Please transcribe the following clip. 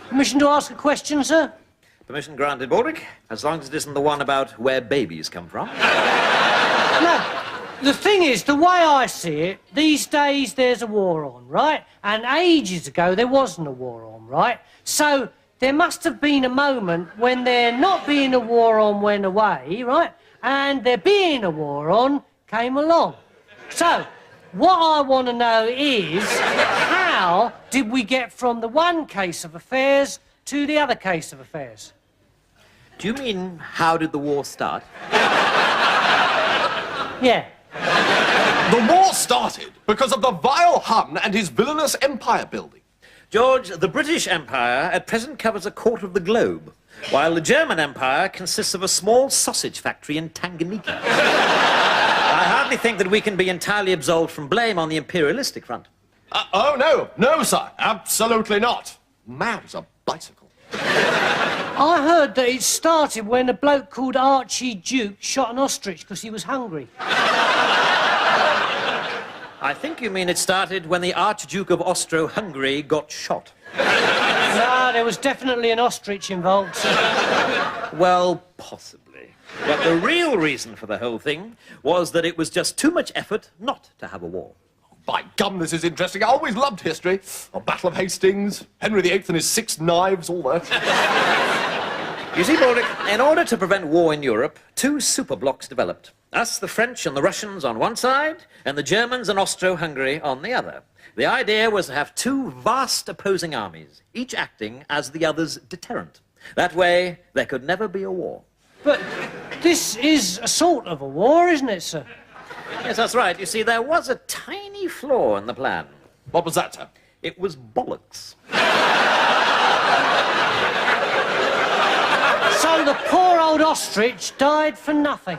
Permission to ask a question, sir? Permission granted, Baldrick, as long as it isn't the one about where babies come from. No, the thing is, the way I see it, these days there's a war on, right? And ages ago there wasn't a war on, right? So there must have been a moment when there not being a war on went away, right? And there being a war on came along. So, what I want to know is, how did we get from the one case of affairs to the other case of affairs? Do you mean, how did the war start? Yeah. The war started because of the vile Hun and his villainous empire building. George, the British Empire at present covers a quarter of the globe, while the German Empire consists of a small sausage factory in Tanganyika. I hardly think that we can be entirely absolved from blame on the imperialistic front. Oh, no. No, sir. Absolutely not. Man is a bicycle. I heard that it started when a bloke called Archie Duke shot an ostrich because he was hungry. I think you mean it started when the Archduke of Austro-Hungary got shot. No, there was definitely an ostrich involved, sir. Well, possibly. But the real reason for the whole thing was that it was just too much effort not to have a war. By gum, this is interesting. I always loved history. The Battle of Hastings, Henry VIII and his 6 knives, all that. You see, Baldrick, in order to prevent war in Europe, 2 superblocks developed. Us, the French and the Russians on one side, and the Germans and Austro-Hungary on the other. The idea was to have 2 vast opposing armies, each acting as the other's deterrent. That way, there could never be a war. But this is a sort of a war, isn't it, sir? Yes, that's right. You see, there was a tiny flaw in the plan. What was that, sir? It was bollocks. So the poor old ostrich died for nothing.